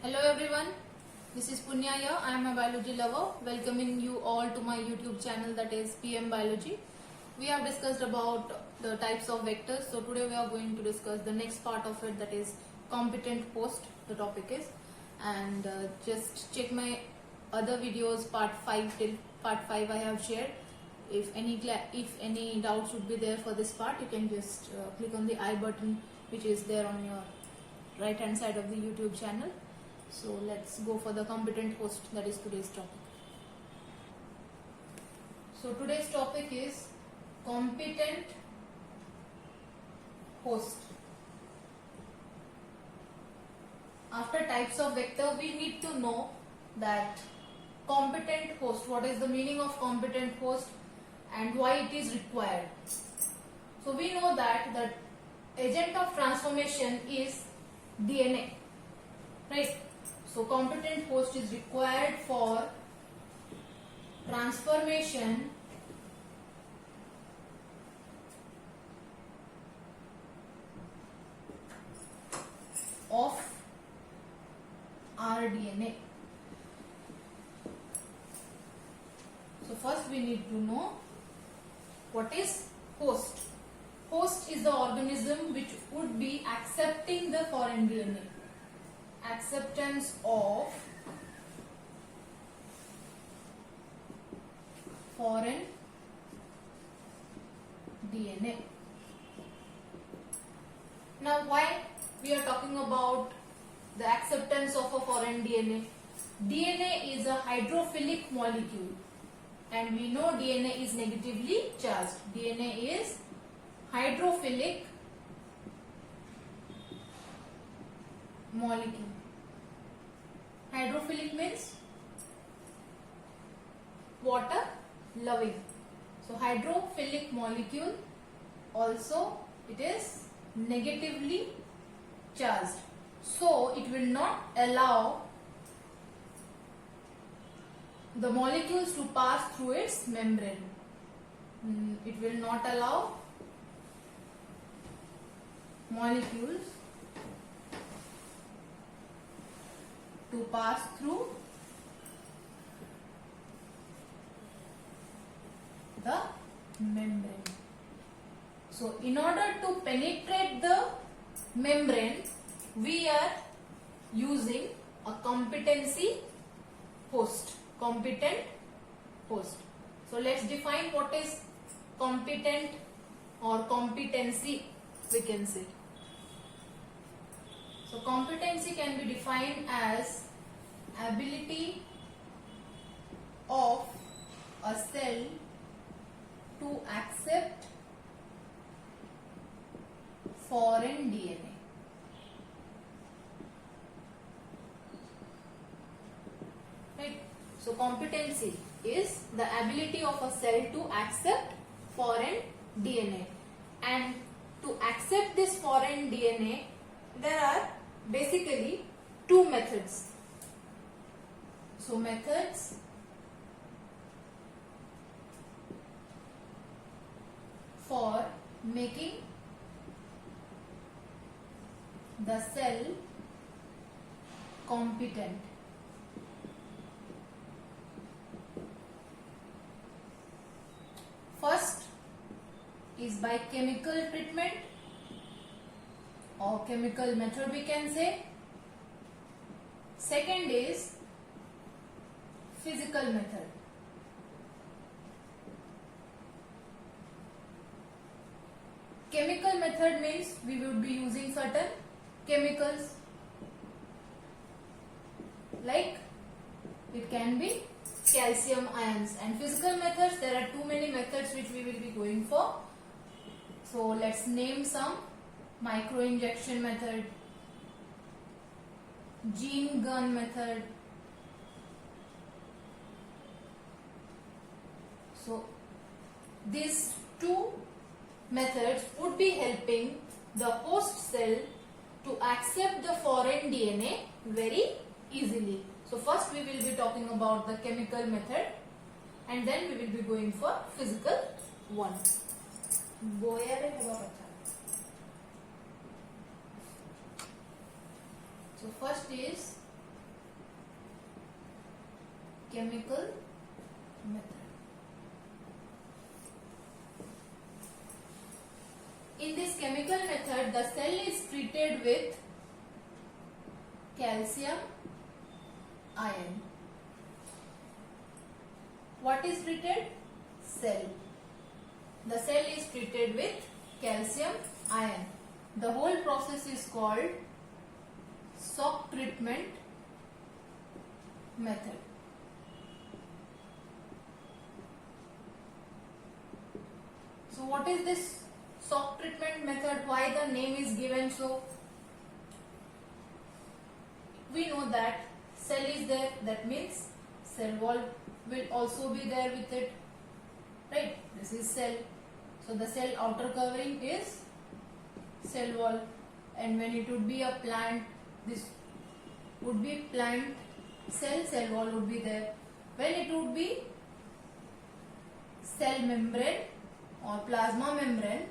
Hello everyone, this is Punya here. I am a biology lover, welcoming you all to my YouTube channel, that is PM Biology. We have discussed about the types of vectors, so today we are going to discuss the next part of it, that is competent host, the topic is. And just check my other videos, part 5 till part 5 I have shared. If any doubts would be there for this part, you can just click on the I button which is there on your right hand side of the YouTube channel. So let's go for the competent host, that is today's topic. So today's topic is competent host. After types of vector, we need to know that competent host, what is the meaning of competent host and why it is required. So we know that the agent of transformation is DNA, right? So competent host is required for transformation of rDNA. So first we need to know what is host. Host is the organism which would be accepting the foreign DNA. Acceptance of foreign DNA. Now why we are talking about the acceptance of a foreign DNA? DNA is a hydrophilic molecule and we know DNA is negatively charged. DNA is hydrophilic molecule. Hydrophilic means water loving. So hydrophilic molecule, also it is negatively charged. So it will not allow the molecules to pass through its membrane. It will not allow molecules to pass through the membrane. So in order to penetrate the membrane, we are using a competency host. Competent host. So let's define what is competent or competency, we can say. So competency can be defined as ability of a cell to accept foreign DNA. Right? So competency is the ability of a cell to accept foreign DNA. And to accept this foreign DNA, there are basically two methods. So methods for making the cell competent. First is by chemical treatment or chemical method, we can say. Second is physical method. Chemical method means we would be using certain chemicals, like it can be calcium ions. And physical methods, there are too many methods which we will be going for. So let's name some: microinjection method, gene gun method. So these two methods would be helping the host cell to accept the foreign DNA very easily. So first we will be talking about the chemical method and then we will be going for physical one. So first is chemical method. In this chemical method, the cell is treated with calcium ion. What is treated? Cell. The cell is treated with calcium ion. The whole process is called shock treatment method. So what is this shock treatment method? Why the name is given so? We know that cell is there, that means cell wall will also be there with it, right? This is cell. So the cell outer covering is cell wall, and when it would be a plant, this would be plant cell wall would be there. When it would be cell membrane or plasma membrane,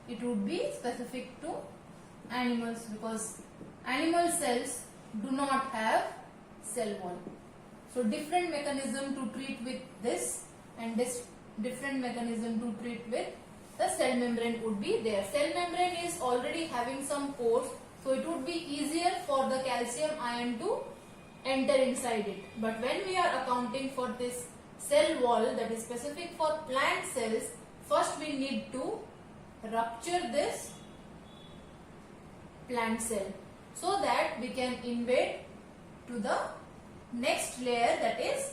it would be specific to animals, because animal cells do not have cell wall. So different mechanism to treat with this, and this different mechanism to treat with the cell membrane would be there. Cell membrane is already having some pores, so it would be easier for the calcium ion to enter inside it. But when we are accounting for this cell wall that is specific for plant cells, first we need to rupture this plant cell so that we can invade to the next layer, that is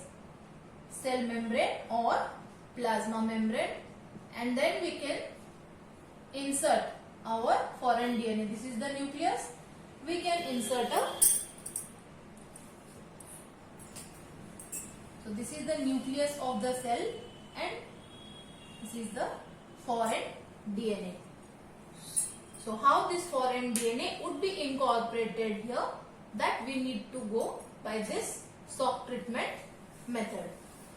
cell membrane or plasma membrane, and then we can insert our foreign DNA. This is the nucleus. We can insert so this is the nucleus of the cell, and this is the foreign DNA. So how this foreign DNA would be incorporated here, that we need to go by this shock treatment method.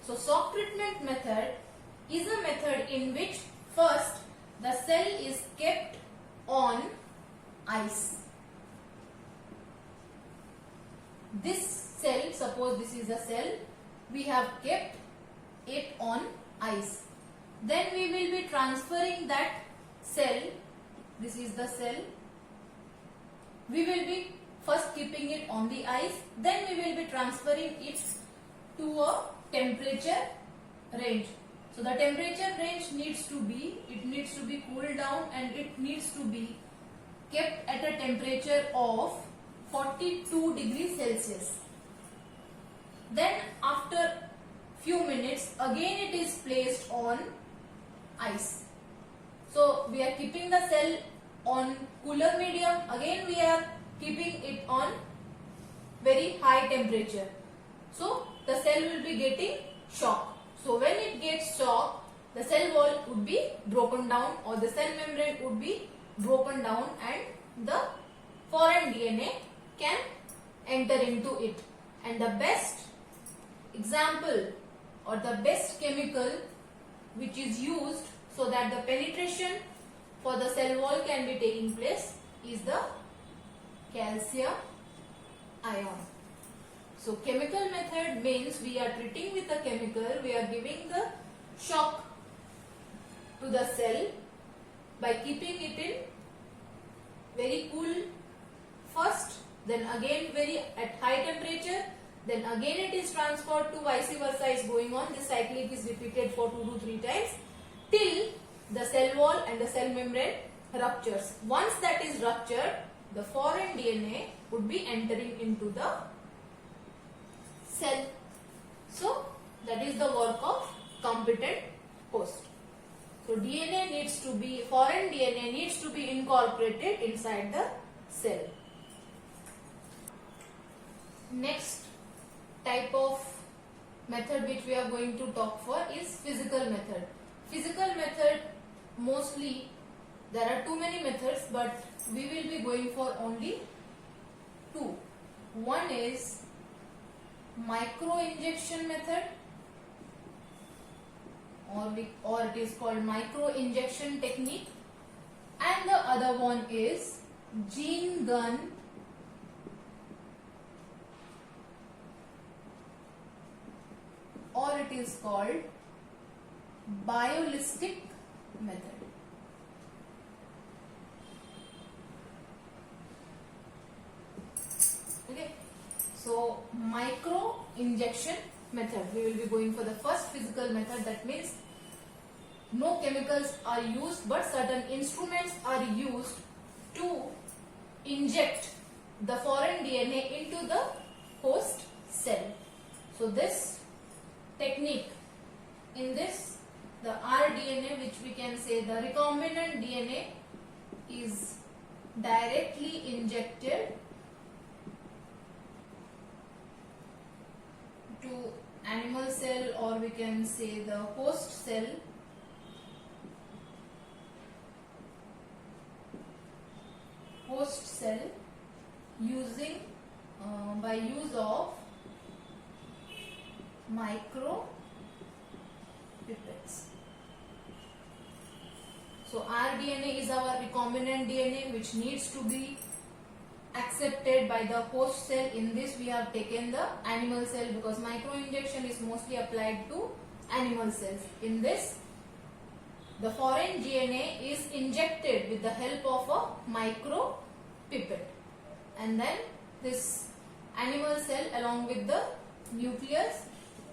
So shock treatment method is a method in which first the cell is kept on ice. This cell, suppose this is a cell, we have kept it on ice. Then we will be transferring that cell, this is the cell, we will be first keeping it on the ice, then we will be transferring it to a temperature range. So the temperature range needs to be, it needs to be cooled down, and it needs to be kept at a temperature of 42 degrees Celsius. Then after few minutes, again it is placed on ice. So we are keeping the cell on cooler medium, again we are keeping it on very high temperature. So the cell will be getting shocked. So when it gets shocked, the cell wall would be broken down, or the cell membrane would be broken down, and the foreign DNA can enter into it. And the best example or the best chemical which is used so that the penetration for the cell wall can be taking place is the calcium ion. So chemical method means we are treating with a chemical, we are giving the shock to the cell by keeping it in very cool first, then again very at high temperature, then again it is transferred to vice versa is going on. This cyclic is repeated for 2 to 3 times till the cell wall and the cell membrane ruptures. Once that is ruptured, the foreign DNA would be entering into the cell. So that is the work of competent host. So DNA needs to be, foreign DNA needs to be incorporated inside the cell. Next type of method which we are going to talk for is physical method. Physical method, mostly there are too many methods, but we will be going for only 2. One is micro injection method, or it is called micro injection technique, and the other one is gene gun it is called biolistic method. Okay, so micro injection method. We will be going for the first physical method. That means no chemicals are used, but certain instruments are used to inject the foreign DNA into the host cell. So this technique, in this, the rDNA, which we can say the recombinant DNA, is directly injected to animal cell, or we can say the host cell, using by use of micro pipettes. So rDNA is our recombinant DNA, which needs to be accepted by the host cell. In this we have taken the animal cell, because micro injection is mostly applied to animal cells. In this, the foreign DNA is injected with the help of a micro pipette, and then this animal cell along with the nucleus,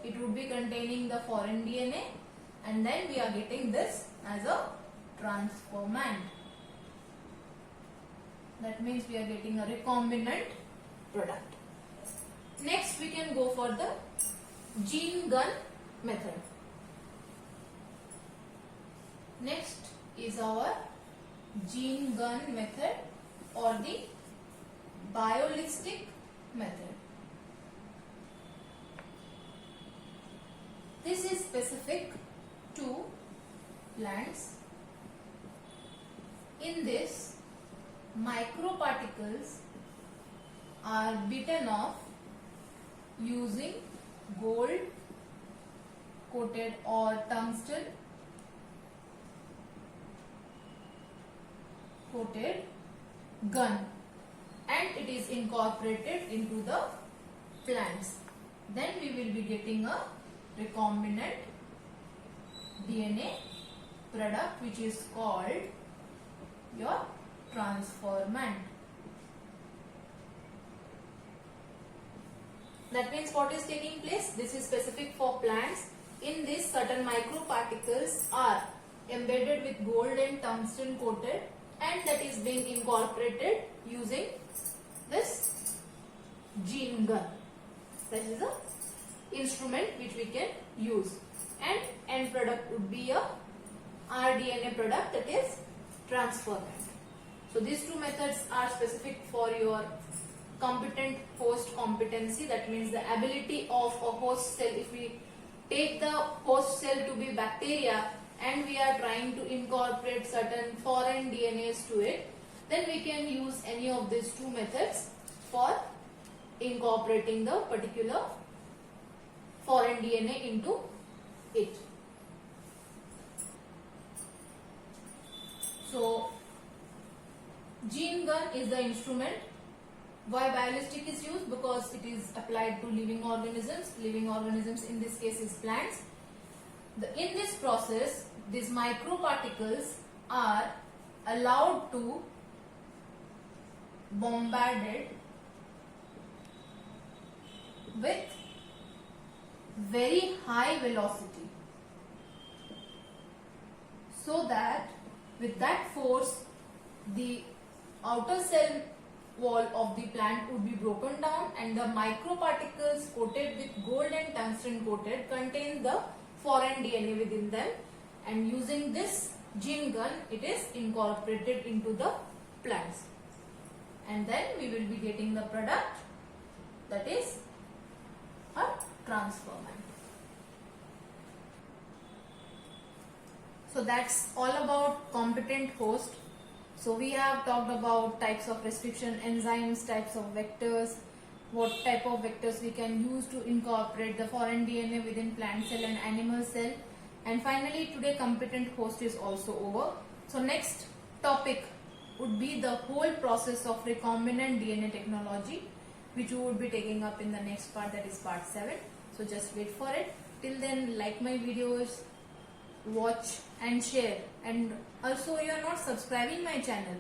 it would be containing the foreign DNA, and then we are getting this as a transformant. That means we are getting a recombinant product. Next we can go for the gene gun method. Next is our gene gun method or the biolistic method. This is specific to plants. In this, microparticles are beaten off using gold coated or tungsten coated gun, and it is incorporated into the plants. Then we will be getting a recombinant DNA product, which is called your transformant. That means what is taking place? This is specific for plants. In this, certain microparticles are embedded with gold and tungsten coated, and that is being incorporated using this gene gun. That is a instrument which we can use, and end product would be a rDNA product, that is transformant. So these two methods are specific for your competent host competency. That means the ability of a host cell. If we take the host cell to be bacteria and we are trying to incorporate certain foreign DNAs to it, then we can use any of these two methods for incorporating the particular foreign DNA into it. So gene gun is the instrument. Why biolistic is used? Because it is applied to living organisms. Living organisms in this case is plants. In this process, these microparticles are allowed to bombarded with very high velocity, so that with that force the outer cell wall of the plant would be broken down, and the microparticles coated with gold and tungsten coated contain the foreign DNA within them, and using this gene gun it is incorporated into the plants, and then we will be getting the product, that is a transformant. So that's all about competent host. So we have talked about types of restriction enzymes, types of vectors, what type of vectors we can use to incorporate the foreign DNA within plant cell and animal cell. And finally today competent host is also over. So next topic would be the whole process of recombinant DNA technology, which we would be taking up in the next part, that is part 7. So just wait for it. till then, like my videos, watch and share, and also you are not subscribing my channel,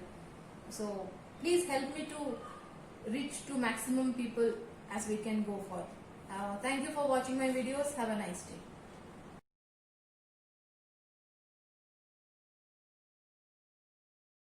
so please help me to reach to maximum people as we can go for. Thank you for watching my videos. Have a nice day.